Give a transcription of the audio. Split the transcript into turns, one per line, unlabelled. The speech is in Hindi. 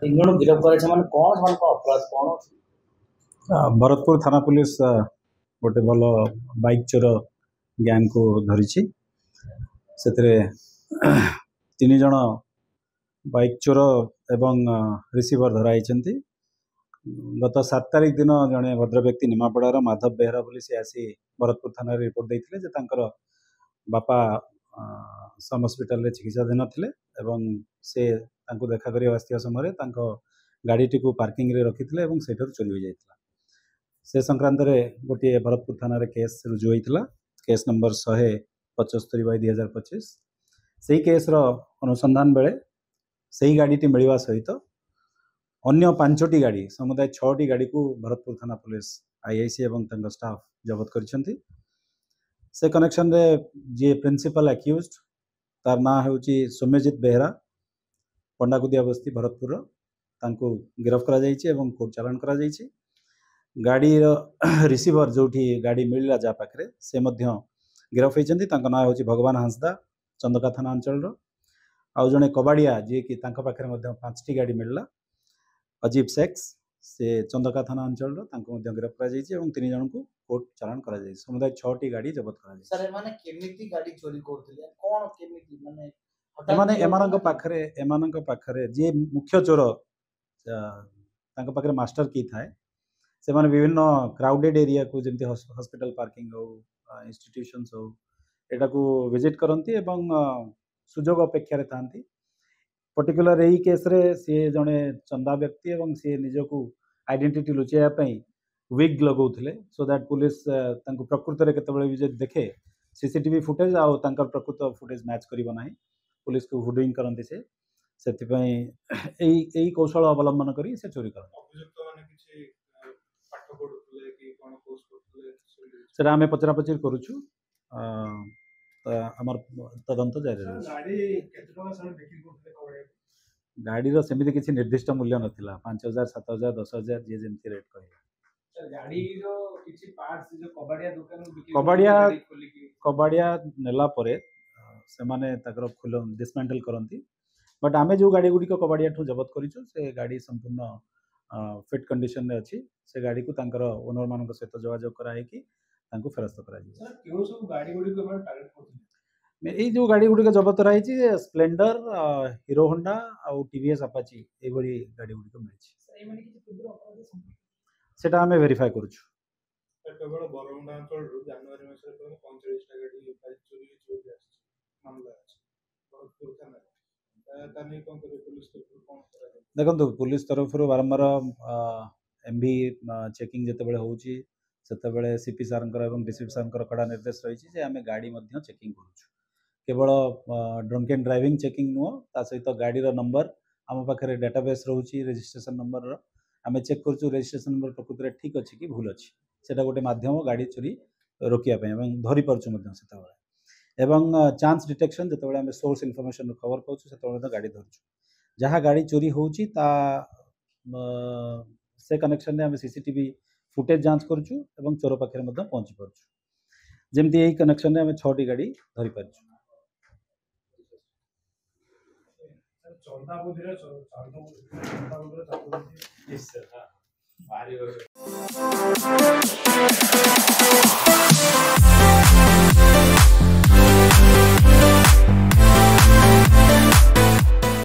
तीन जन गिरफ्त कर कौन अपराध कौन
भरतपुर थाना पुलिस गोटे भल बाइक चोर गैंग को धरी से तीन जन बाइक चोर एवं रिसीवर धराई गत 7 तारिख दिन जड़े भद्र व्यक्ति निमापड़ार माधव बेहरा बोली से आसी भरतपुर थाना रिपोर्ट देते बापा सम हस्पिटाल चिकित्साधीन थे से देखा कर आसवा समय गाड़ी टी पार्किंग रे रखी से चोरी हो जाता से संक्रांत गोटे भरतपुर थाना केस रुजु होता केस नंबर 175/2025 से केस अनुसंधान बेले से गाड़ी टी मिलवा सहित अन्य 5टी गाड़ी समुदाय 6टी गाड़ी को भरतपुर थाना पुलिस आईआईसी एवं स्टाफ जबत कर से कनेक्शन रे जी प्रिंसिपल एक्यूज्ड तार ना हूँ सौम्यजित बेहरा पंडाकुदिया बस्ती भरतपुर तांको गिरफ्त करा जाइए एवं कोर्ट चालान करा जाइए गाड़ी रिसीवर जो गाड़ी मिलला जा पाखे से गिरफ्त होती ना हूँ भगवान हांसदा चंदका थाना अंचल आउ जड़े कबाड़िया जी कि पाखे 5टी गाड़ी मिलला अजीब सेक्स से चंदका थाना अंचल गिरफ्त करा जाइए 3 जन को कोर्ट चालान करा जाइए समुदाय 6टी गाड़ी जबत करा जाइए।
सर माने केमिति गाड़ी चोरी करथिले कोन केमिति
माने एमानंक पाखरे जे मुख्य चोर पाखरे मास्टर की थाए से माने विभिन्न क्राउडेड एरिया को जमती हॉस्पिटल पार्किंग हो इंस्टीट्यूशंस हो एटा को विजिट करंती एवं सुजोग अपेक्षा रे थांती पर्टिकुलर यही केस रे सी जने चंदा व्यक्ति एवं सी निजको आइडेंटिटी लुचेया पई विग लगौथिले सो दैट पुलिस तांको प्रकृत रे केतबेले भी देखे सीसीटीवी फुटेज आ तांकर प्रकृत फुटेज मैच करिवो नाही पुलिस को हुडिंग करंती से सेति पई एई कौशल अवलंबन करी से चोरी करन
अभियुक्त माने किछि पाठ पढुले कि कोन कोर्स करथले
सेटा हमें पचरा पचर करूछु आमर तदंत जारी
गाड़ी केते टका सर बिक्री करथले कबडे
गाड़ी रो सेमिति किछि निर्दिष्ट मूल्य नथिला 5000 7000 10000 जे जेमति रेट कहला
सर गाड़ी रो किछि पार्ट्स जो कबाड़िया दुकान बिक्री
कबाड़िया नेला परे से माने ताकर खुल डिसमेंटल करंती बट आमे जो गाड़ी गुडी को कबाड़िया ठू जबत करिछु से गाड़ी संपूर्ण फिट कंडीशन रे अछि से गाड़ी को तांकर ओनर मानक सहित जोगाजोग करा है कि तांको फेरस्त करा जी
सर केउ सब गाड़ी गुडी को हम टारगेट करथले
ए जो गाड़ी गुडी को जबत रही छी स्प्लेंडर हीरो होंडा और टीवीएस अपाची ए बड़ी गाड़ी गुडी को मिलछि
सर ए माने किछि पूर्व अपराध
सेटा हमें वेरीफाई करूछु
केवल बरमुंडा अंचल जनवरी मास रे 45 टा गाड़ी बाइक चोरी चोरी आछि मामला अछि भरतपुर थाना तानी कोन करे पुलिस तरफ कोन करा
देखो पुलिस तरफ बारंबार एमवी चेकिंग जते बेले होउची सेते बेले सीपी सारंकर एवं डीसीपी सारंकर कड़ा निर्देश रही जे आमे गाड़ी मध्य चेकिंग करूछु केवल ड्रंक एंड ड्राइविंग चेकिंग नुह ता सहित गाड़ी रो नंबर आम पाखे डेटाबेस रहउची रजिस्ट्रेशन नंबर रो आमे चेक करूछु रजिस्ट्रेशन नंबर प्रकृत रे ठीक अछि कि भूल अछि सेटा गोटे माध्यम गाड़ी चोरी रोकिया पे एवं धरि परछु मध्य सेता बेले एवं चांस डिटेक्शन जते बेले आमे सोर्स इन्फॉर्मेशन खबर पाउछु सेते बेले गाड़ी धरछु जहाँ गाड़ी चोरी होउची ता से कनेक्शन ने आमे सीसीटीवी फुटेज जांच करूछु एवं चोर पाखे मध्य पहुंची परछु जेमती एही कनेक्शन ने आमे 6टी गाड़ी धरि परछु
चौथा बुधिरा चौथा बुधिरा यस सर हां भारी